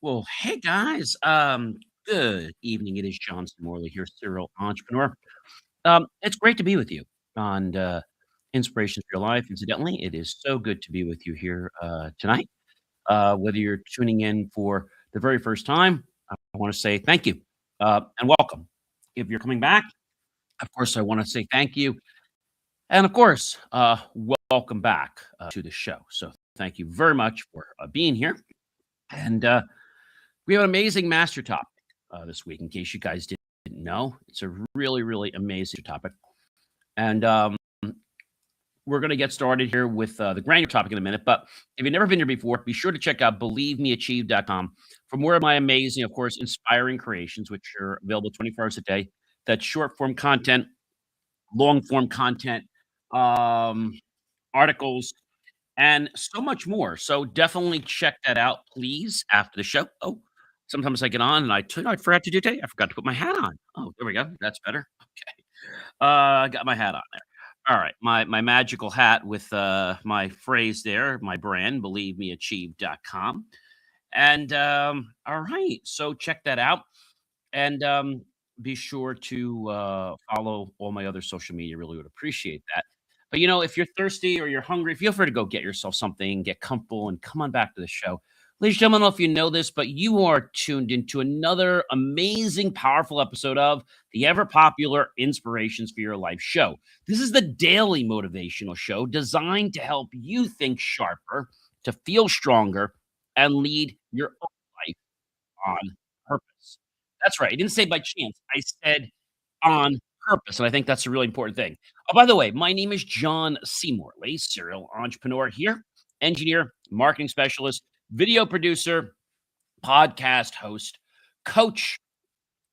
Well, hey guys. Good evening. It is John C. Morley here, serial entrepreneur. It's great to be with you on Inspirations for Your Life. Incidentally, it is so good to be with you here tonight. Whether you're tuning in for the very first time, I want to say thank you and welcome. If you're coming back, of course, I want to say thank you. And of course, welcome back to the show. So thank you very much for being here. And we have an amazing master topic this week, in case you guys didn't know. It's a really, really amazing topic. And we're going to get started here with the granular topic in a minute. But if you've never been here before, be sure to check out believemeachieve.com for more of my amazing, of course, inspiring creations, which are available 24 hours a day. That's short form content, long form content, um, articles, and so much more. So definitely check that out, please, after the show. Oh, sometimes I get on and I forgot to do today. I forgot to put my hat on. Oh, there we go. That's better. Okay. I got my hat on there. All right. My magical hat with my phrase there, my brand, believemeachieve.com. And all right. So check that out. And be sure to follow all my other social media. Really would appreciate that. But if you're thirsty or you're hungry, feel free to go get yourself something, get comfortable, and come on back to the show. Ladies and gentlemen, I don't know if you know this, but you are tuned into another amazing, powerful episode of the ever popular Inspirations for Your Life show. This is the daily motivational show designed to help you think sharper, to feel stronger, and lead your own life on purpose. That's right. I didn't say by chance. I said on purpose, and I think that's a really important thing. Oh, by the way, my name is John C. Morley, serial entrepreneur here, engineer, marketing specialist, video producer, podcast host, coach,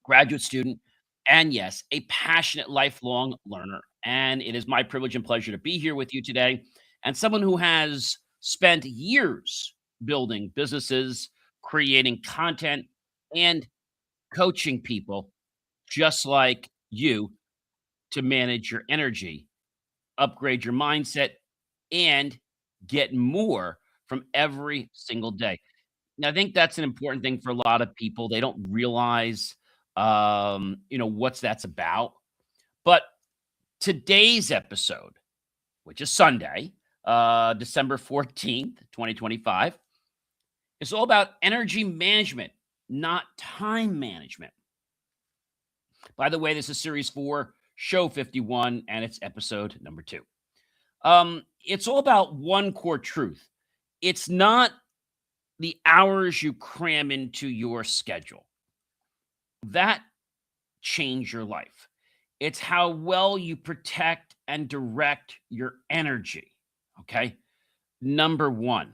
graduate student, and yes, a passionate lifelong learner. And it is my privilege and pleasure to be here with you today. And someone who has spent years building businesses, creating content, and coaching people just like you to manage your energy, upgrade your mindset, and get more from every single day. Now, I think that's an important thing for a lot of people. They don't realize, what's that's about. But today's episode, which is Sunday, December 14th, 2025, is all about energy management, not time management. By the way, this is series 4, show 51, and it's episode number 2. It's all about one core truth. It's not the hours you cram into your schedule that change your life. It's how well you protect and direct your energy. Okay. Number one,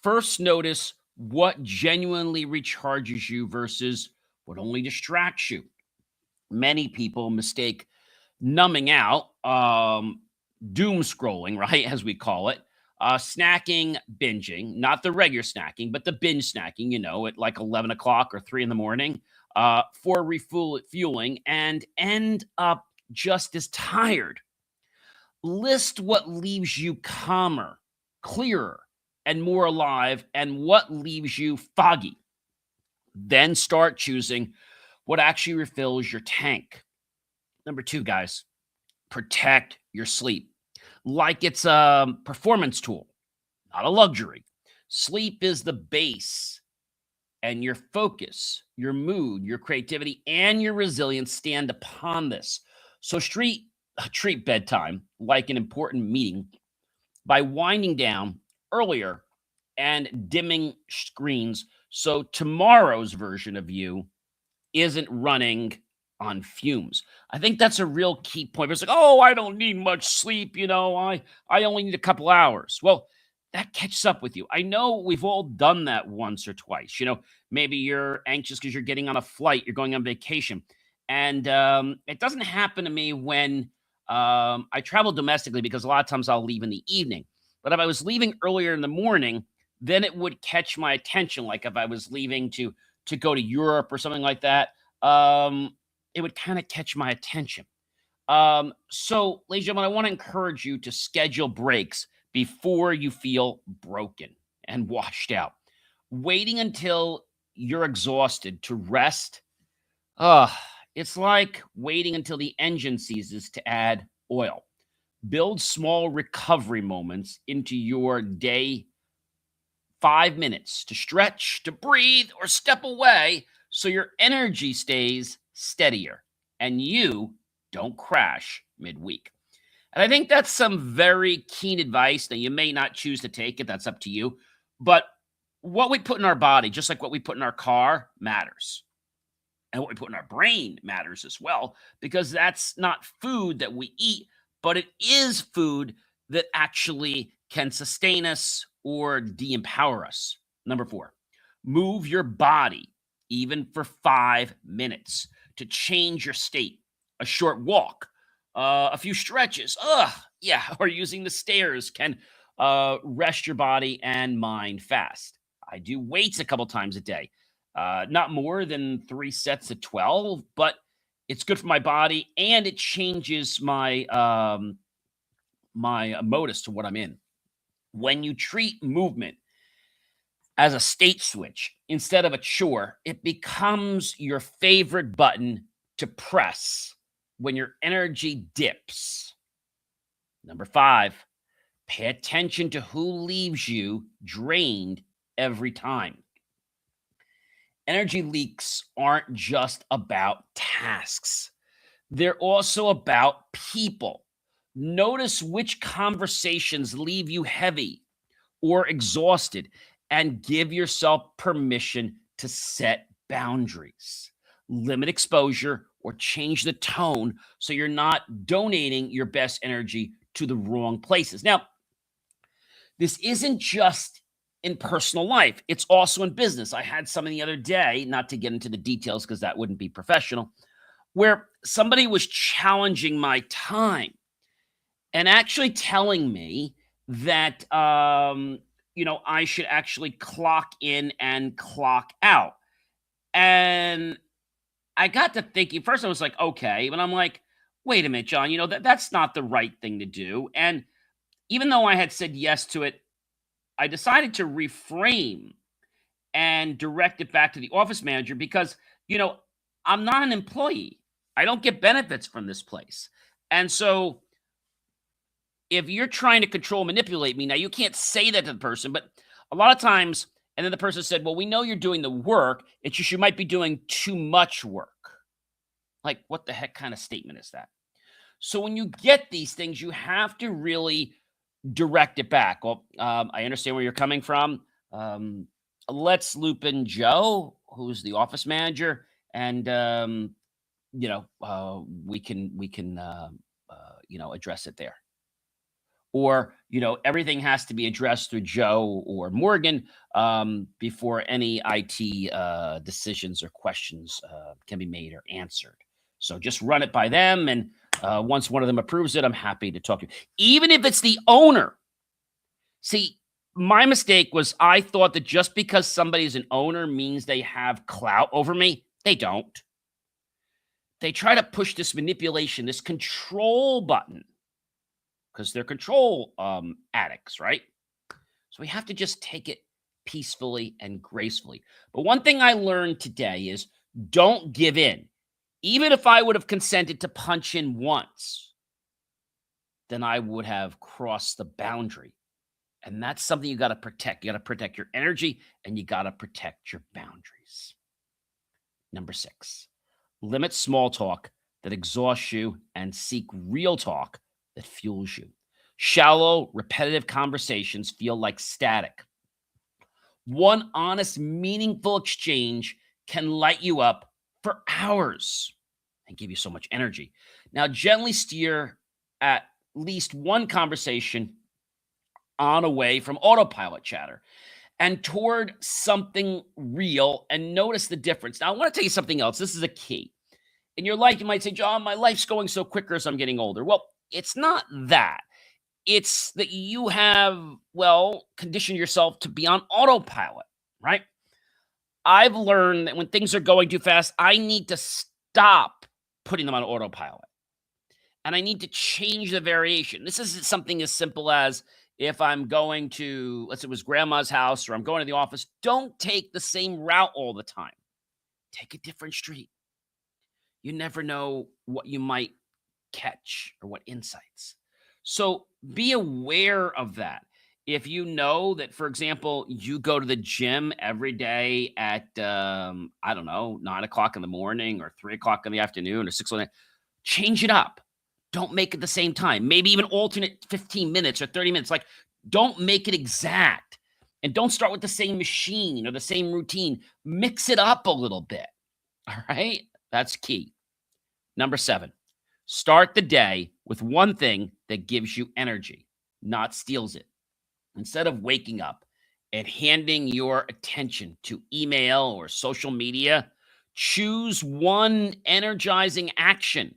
first notice what genuinely recharges you versus what only distracts you. Many people mistake numbing out, doom scrolling, right, as we call it, snacking, binging, not the regular snacking, but the binge snacking, at like 11 o'clock or 3 in the morning for refueling and end up just as tired. List what leaves you calmer, clearer, and more alive, and what leaves you foggy. Then start choosing what actually refills your tank. Number 2, guys, protect your sleep like it's a performance tool, not a luxury. Sleep is the base, and your focus, your mood, your creativity, and your resilience stand upon this. So treat bedtime like an important meeting by winding down earlier and dimming screens so tomorrow's version of you isn't running on fumes. I think that's a real key point. It's like, oh, I don't need much sleep. I only need a couple hours. Well, that catches up with you. I know we've all done that once or twice. Maybe you're anxious because you're getting on a flight, you're going on vacation. And it doesn't happen to me when I travel domestically because a lot of times I'll leave in the evening. But if I was leaving earlier in the morning, then it would catch my attention. Like if I was leaving to go to Europe or something like that, it would kind of catch my attention. So, ladies and gentlemen, I want to encourage you to schedule breaks before you feel broken and washed out. Waiting until you're exhausted to rest, ugh, it's like waiting until the engine seizes to add oil. Build small recovery moments into your day, 5 minutes to stretch, to breathe, or step away so your energy stays steadier and you don't crash midweek. And I think that's some very keen advice. Now, you may not choose to take it, that's up to you. But what we put in our body, just like what we put in our car, matters. And what we put in our brain matters as well, because that's not food that we eat, but it is food that actually can sustain us or de empower us. Number four, move your body even for 5 minutes to change your state. A short walk, a few stretches, yeah, or using the stairs can rest your body and mind fast. I do weights a couple times a day, not more than 3 sets of 12, but it's good for my body and it changes my modus to what I'm in. When you treat movement as a state switch instead of a chore, it becomes your favorite button to press when your energy dips. Number five, pay attention to who leaves you drained every time. Energy leaks aren't just about tasks, they're also about people. Notice which conversations leave you heavy or exhausted and give yourself permission to set boundaries. Limit exposure or change the tone so you're not donating your best energy to the wrong places. Now, this isn't just in personal life, it's also in business. I had something the other day, not to get into the details because that wouldn't be professional, where somebody was challenging my time and actually telling me that I should actually clock in and clock out. And I got to thinking, first I was like, okay, but I'm like, wait a minute, John, that's not the right thing to do. And even though I had said yes to it, I decided to reframe and direct it back to the office manager because, you know, I'm not an employee. I don't get benefits from this place. And so if you're trying to control, manipulate me, now you can't say that to the person, but a lot of times, and then the person said, well, we know you're doing the work. It's just you might be doing too much work. Like, what the heck kind of statement is that? So when you get these things, you have to really direct it back. Well, I understand where you're coming from. Let's loop in Joe, who's the office manager, and we can address it there. Or everything has to be addressed through Joe or Morgan before any IT decisions or questions can be made or answered. So just run it by them, and once one of them approves it, I'm happy to talk to you. Even if it's the owner. See, my mistake was I thought that just because somebody's an owner means they have clout over me. They don't. They try to push this manipulation, this control button, because they're control addicts, right? So we have to just take it peacefully and gracefully. But one thing I learned today is don't give in. Even if I would have consented to punch in once, then I would have crossed the boundary. And that's something you got to protect. You got to protect your energy and you got to protect your boundaries. Number six, limit small talk that exhausts you and seek real talk that fuels you. Shallow, repetitive conversations feel like static. One honest, meaningful exchange can light you up for hours and give you so much energy. Now, gently steer at least one conversation on away from autopilot chatter and toward something real, and notice the difference. Now, I want to tell you something else. This is a key. In your life, you might say, John, my life's going so quicker as I'm getting older. Well, it's not that. It's that you have, conditioned yourself to be on autopilot, right? I've learned that when things are going too fast, I need to stop putting them on autopilot. And I need to change the variation. This isn't something as simple as If I'm going to, let's say it was grandma's house or I'm going to the office, don't take the same route all the time. Take a different street. You never know what you might catch or what insights. So be aware of that. If you know that, for example, you go to the gym every day at, I don't know, 9 o'clock in the morning or 3 o'clock in the afternoon or 6 o'clock, change it up. Don't make it the same time. Maybe even alternate 15 minutes or 30 minutes. Like, don't make it exact. And don't start with the same machine or the same routine. Mix it up a little bit. All right. That's key. Number 7, start the day with one thing that gives you energy, not steals it. Instead of waking up and handing your attention to email or social media, choose one energizing action: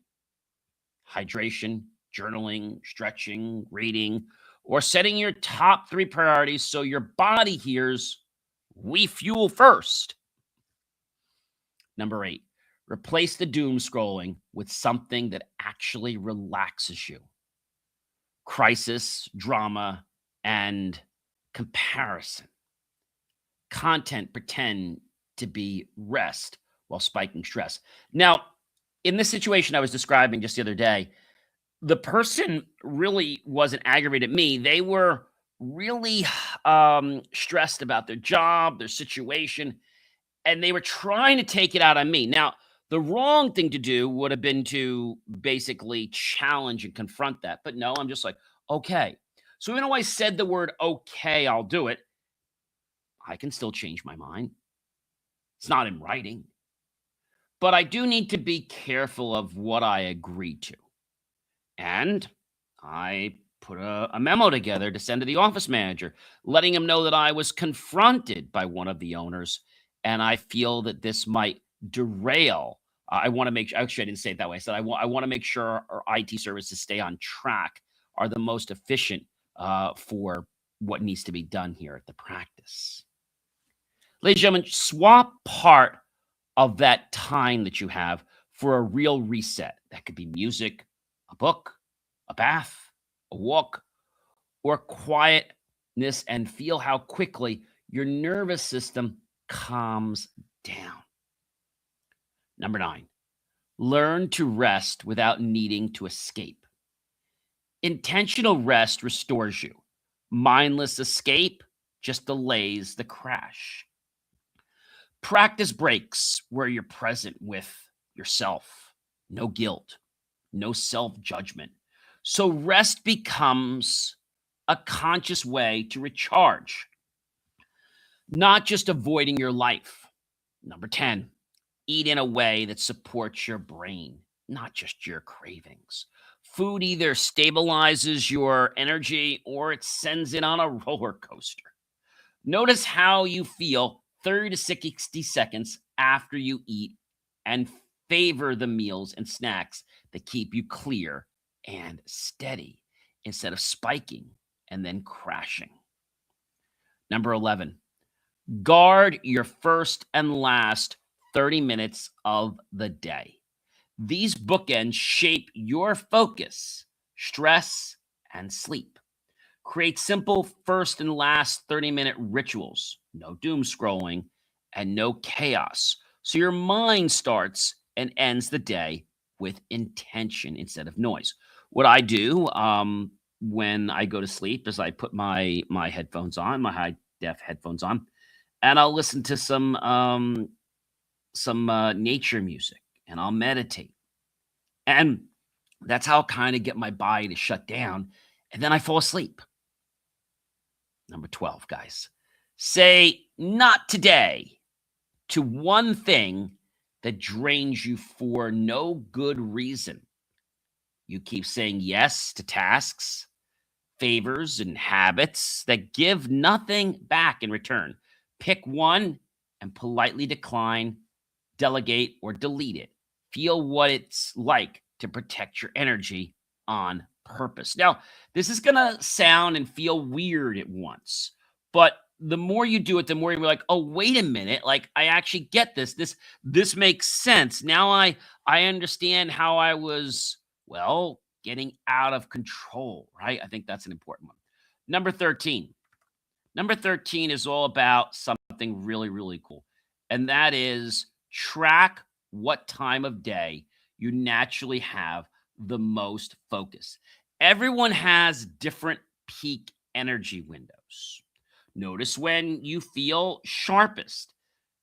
hydration, journaling, stretching, reading, or setting your top 3 priorities so your body hears, "We fuel first." Number 8, replace the doom scrolling with something that actually relaxes you. Crisis, drama, and comparison. Content pretend to be rest while spiking stress. Now, in this situation I was describing just the other day, the person really wasn't aggravated at me. They were really stressed about their job, their situation, and they were trying to take it out on me. Now, the wrong thing to do would have been to basically challenge and confront that. But no, I'm just like, okay. So even though I said the word okay, I'll do it, I can still change my mind. It's not in writing. But I do need to be careful of what I agree to. And I put a memo together to send to the office manager, letting him know that I was confronted by one of the owners, and I feel that this might derail. I want to make sure, actually, I didn't say it that way. I said, I want to make sure our IT services stay on track, are the most efficient for what needs to be done here at the practice. Ladies and gentlemen, swap part of that time that you have for a real reset. That could be music, a book, a bath, a walk, or quietness, and feel how quickly your nervous system calms down. Number 9, learn to rest without needing to escape. Intentional rest restores you. Mindless escape just delays the crash. Practice breaks where you're present with yourself. No guilt, no self judgment. So rest becomes a conscious way to recharge, not just avoiding your life. Number 10, eat in a way that supports your brain, not just your cravings. Food either stabilizes your energy or it sends it on a roller coaster. Notice how you feel 30 to 60 seconds after you eat and favor the meals and snacks that keep you clear and steady instead of spiking and then crashing. Number 11, guard your first and last 30 minutes of the day. These bookends shape your focus, stress, and sleep. Create simple first and last 30-minute rituals, no doom scrolling, and no chaos. So your mind starts and ends the day with intention instead of noise. What I do when I go to sleep is I put my headphones on, my high def headphones on, and I'll listen to some nature music, and I'll meditate, and that's how I kind of get my body to shut down, and then I fall asleep. Number 12, guys. Say not today to one thing that drains you for no good reason. You keep saying yes to tasks, favors, and habits that give nothing back in return. Pick one and politely decline, delegate, or delete it. Feel what it's like to protect your energy on purpose. Now, this is going to sound and feel weird at once, but the more you do it, the more you're like, "Oh, wait a minute, like I actually get this. This makes sense. Now I understand how I was, well, getting out of control," right? I think that's an important one. Number 13. Number 13 is all about something really, really cool. And that is track what time of day you naturally have the most focus. Everyone has different peak energy windows. Notice when you feel sharpest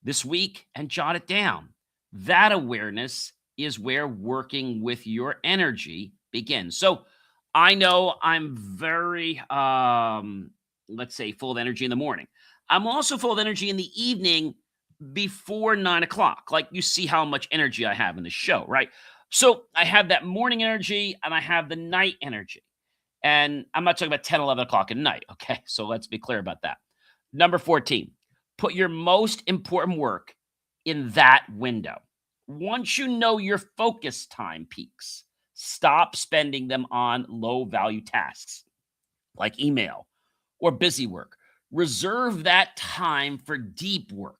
this week and jot it down. That awareness is where working with your energy begins. So I know I'm very, let's say, full of energy in the morning. I'm also full of energy in the evening before 9 o'clock. Like you see how much energy I have in the show, right? So I have that morning energy and I have the night energy. And I'm not talking about 10, 11 o'clock at night. Okay. So let's be clear about that. Number 14, put your most important work in that window. Once you know your focus time peaks, stop spending them on low value tasks like email or busy work. Reserve that time for deep work,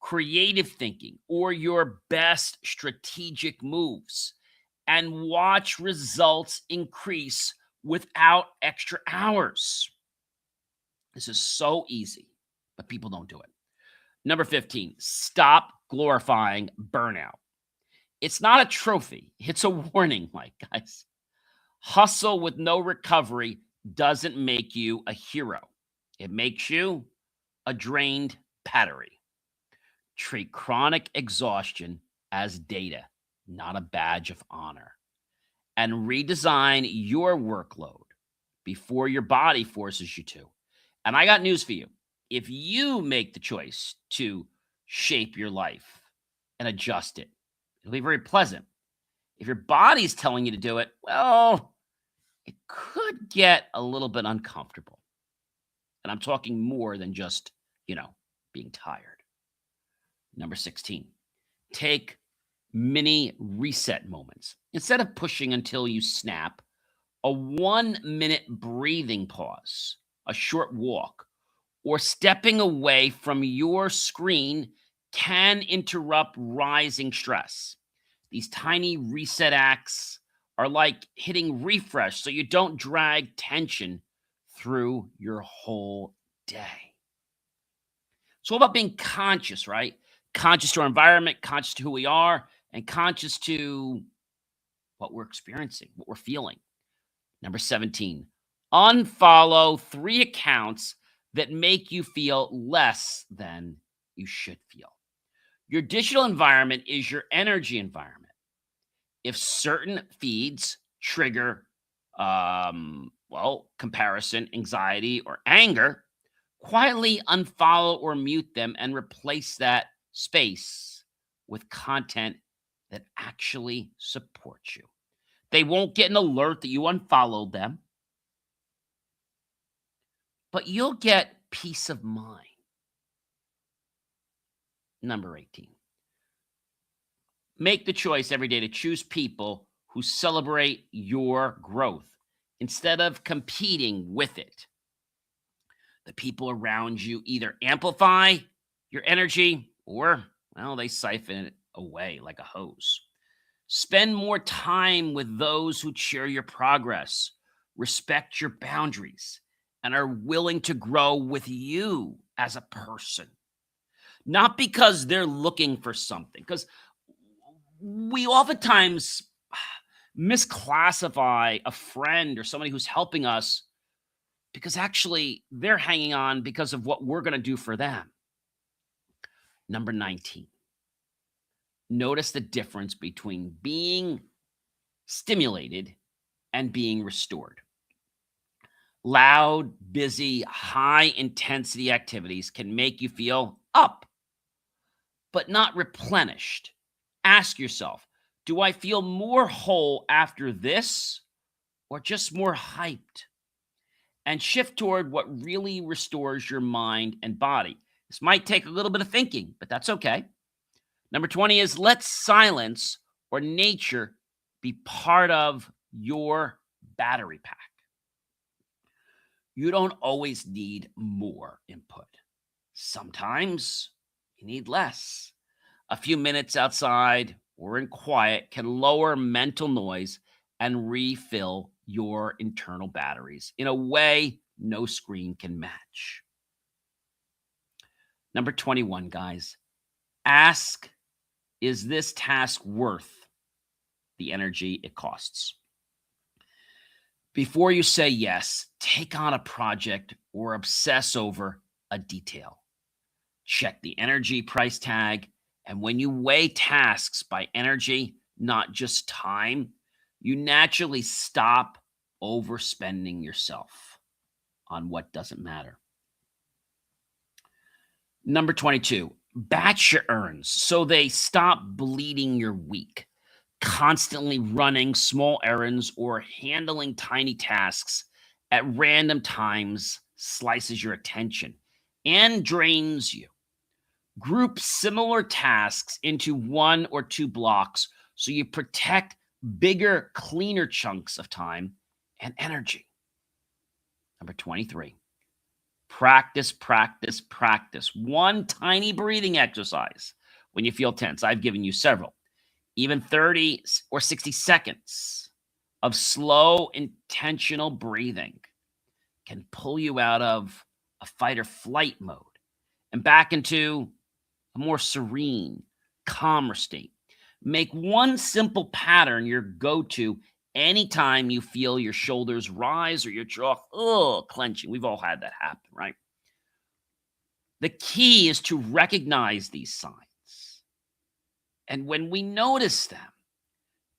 creative thinking, or your best strategic moves, and watch results increase without extra hours. This is so easy, but people don't do it. Number 15, stop glorifying burnout. It's not a trophy, it's a warning, like guys. Hustle with no recovery doesn't make you a hero. It makes you a drained battery. Treat chronic exhaustion as data, not a badge of honor. And redesign your workload before your body forces you to. And I got news for you. If you make the choice to shape your life and adjust it, it'll be very pleasant. If your body's telling you to do it, well, it could get a little bit uncomfortable. And I'm talking more than just, being tired. Number 16, take mini reset moments. Instead of pushing until you snap, a 1 minute breathing pause, a short walk, or stepping away from your screen can interrupt rising stress. These tiny reset acts are like hitting refresh so you don't drag tension through your whole day. It's all about being conscious, right? Conscious to our environment, conscious to who we are, and conscious to what we're experiencing, what we're feeling. Number 17, unfollow 3 accounts that make you feel less than you should feel. Your digital environment is your energy environment. If certain feeds trigger, comparison, anxiety, or anger, quietly unfollow or mute them and replace that space with content that actually supports you. They won't get an alert that you unfollowed them, but you'll get peace of mind. Number 18, make the choice every day to choose people who celebrate your growth instead of competing with it. The people around you either amplify your energy or, they siphon it away like a hose. Spend more time with those who cheer your progress, respect your boundaries, and are willing to grow with you as a person. Not because they're looking for something, because we oftentimes misclassify a friend or somebody who's helping us because actually they're hanging on because of what we're going to do for them. Number 19, notice the difference between being stimulated and being restored. Loud, busy, high intensity activities can make you feel up, but not replenished. Ask yourself, do I feel more whole after this or just more hyped? And shift toward what really restores your mind and body. This might take a little bit of thinking, but that's okay. Number 20 is let silence or nature be part of your battery pack. You don't always need more input. Sometimes you need less. A few minutes outside or in quiet can lower mental noise and refill your internal batteries in a way no screen can match. Number 21, guys, ask, is this task worth the energy it costs? Before you say yes, take on a project or obsess over a detail. Check the energy price tag. And when you weigh tasks by energy, not just time, you naturally stop overspending yourself on what doesn't matter. Number 22, batch your errands so they stop bleeding your week. Constantly running small errands or handling tiny tasks at random times slices your attention and drains you. Group similar tasks into one or two blocks so you protect bigger, cleaner chunks of time and energy. Number 23, practice, practice, practice. One tiny breathing exercise when you feel tense. I've given you several. Even 30 or 60 seconds of slow, intentional breathing can pull you out of a fight or flight mode and back into a more serene, calmer state. Make one simple pattern your go to anytime you feel your shoulders rise or your jaw clenching. We've all had that happen, right? The key is to recognize these signs. And when we notice them,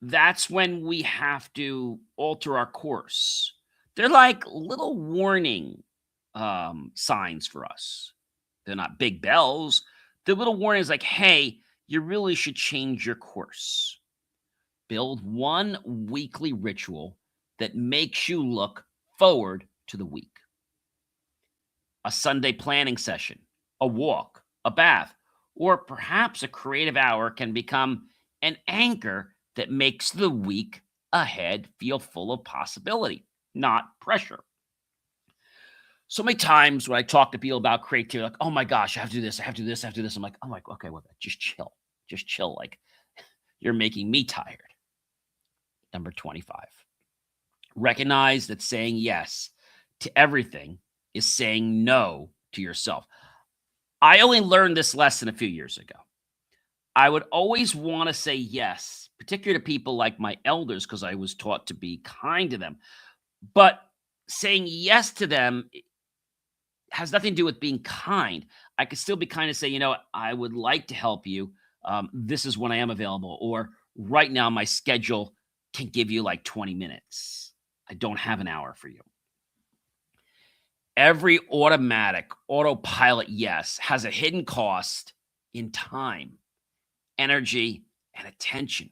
that's when we have to alter our course. They're like little warning signs for us. They're not big bells. They're little warnings like, hey, you really should change your course. Build one weekly ritual that makes you look forward to the week. A Sunday planning session, a walk, a bath, or perhaps a creative hour can become an anchor that makes the week ahead feel full of possibility, not pressure. So many times when I talk to people about creativity, like, oh my gosh, I have to do this, I have to do this, I have to do this. I'm like, okay, well, just chill. Just chill. Like, you're making me tired. Number 25. Recognize that saying yes to everything is saying no to yourself. I only learned this lesson a few years ago. I would always want to say yes, particularly to people like my elders, because I was taught to be kind to them. But saying yes to them has nothing to do with being kind. I could still be kind and say, I would like to help you. This is when I am available. Or right now, my schedule can give you like 20 minutes. I don't have an hour for you. Every autopilot yes has a hidden cost in time, energy, and attention.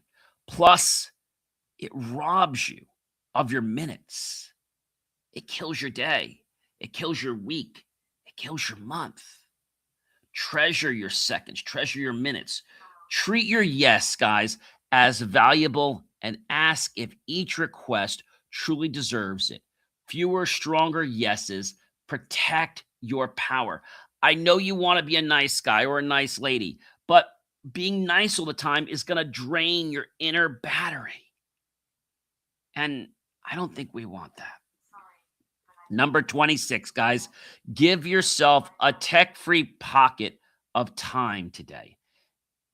Plus, it robs you of your minutes. It kills your day. It kills your week. It kills your month. Treasure your seconds. Treasure your minutes. Treat your yes, guys, as valuable and ask if each request truly deserves it. Fewer, stronger yeses protect your power. I know you want to be a nice guy or a nice lady, but being nice all the time is going to drain your inner battery. And I don't think we want that. Number 26, guys, give yourself a tech-free pocket of time today.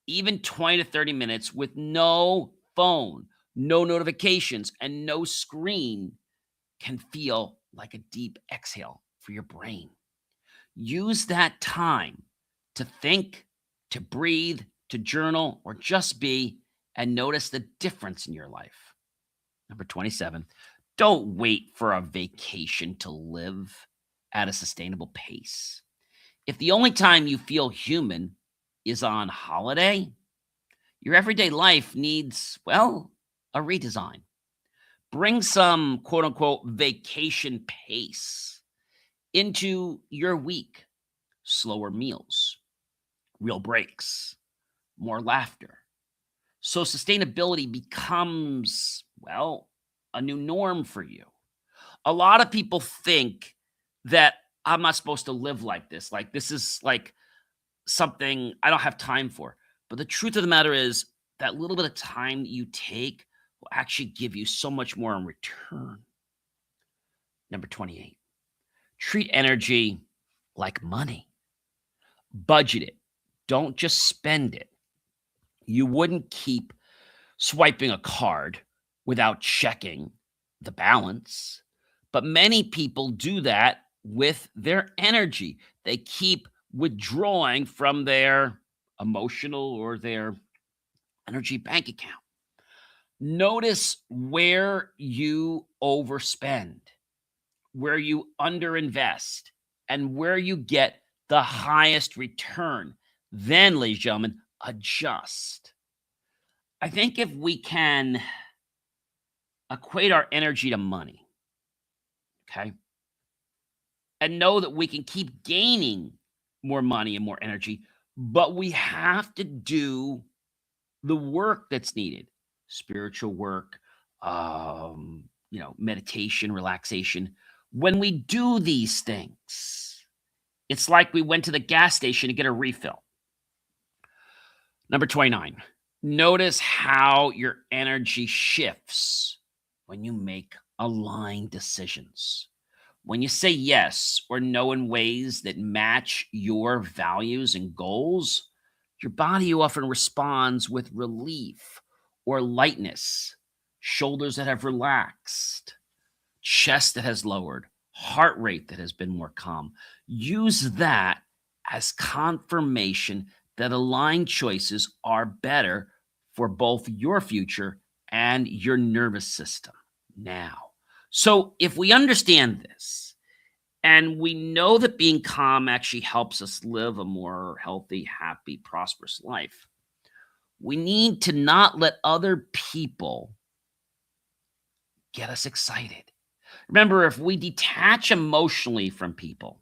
Even 20 to 30 minutes with no phone, no notifications, and no screen can feel like a deep exhale for your brain. Use that time to think, to breathe, to journal, or just be, and notice the difference in your life. Number 27, don't wait for a vacation to live at a sustainable pace. If the only time you feel human is on holiday, your everyday life needs, well, a redesign. Bring some quote unquote vacation pace into your week. Slower meals, real breaks, more laughter. So sustainability becomes, well, a new norm for you. A lot of people think that I'm not supposed to live like this. Like, this is like something I don't have time for. But the truth of the matter is that little bit of time you take will actually give you so much more in return. Number 28, treat energy like money. Budget it. Don't just spend it. You wouldn't keep swiping a card without checking the balance. But many people do that with their energy. They keep withdrawing from their emotional or their energy bank account. Notice where you overspend, where you underinvest, and where you get the highest return. Then, ladies and gentlemen, adjust. I think if we can equate our energy to money, okay, and know that we can keep gaining more money and more energy, but we have to do the work that's needed, spiritual work, meditation, relaxation. When we do these things, it's like we went to the gas station to get a refill. Number 29, notice how your energy shifts when you make aligned decisions. When you say yes or no in ways that match your values and goals, your body often responds with relief or lightness, shoulders that have relaxed, chest that has lowered, heart rate that has been more calm. Use that as confirmation that aligned choices are better for both your future and your nervous system now. So, if we understand this and we know that being calm actually helps us live a more healthy, happy, prosperous life, we need to not let other people get us excited. Remember, if we detach emotionally from people,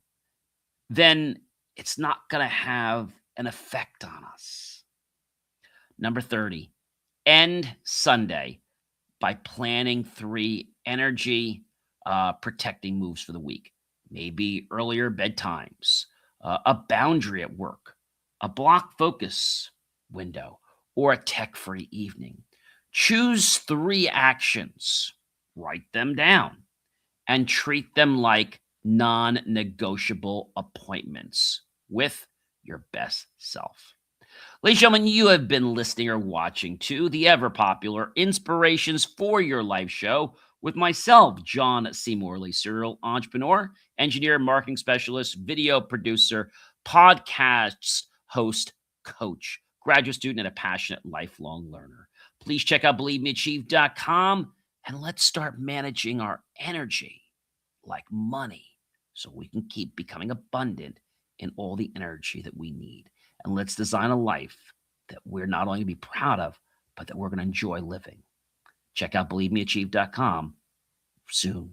then it's not going to have an effect on us. Number 30, end Sunday by planning 3 energy protecting moves for the week. Maybe earlier bedtimes, a boundary at work, a block focus window, or a tech free evening. Choose 3 actions, write them down, and treat them like non negotiable appointments with your best self. Ladies and gentlemen, you have been listening or watching to the ever popular Inspirations for Your Life show with myself, John C. Morley, serial entrepreneur, engineer, marketing specialist, video producer, podcast host, coach, graduate student, and a passionate lifelong learner. Please check out believemeachieve.com and let's start managing our energy like money so we can keep becoming abundant in all the energy that we need. And let's design a life that we're not only going to be proud of, but that we're going to enjoy living. Check out believemeachieve.com soon.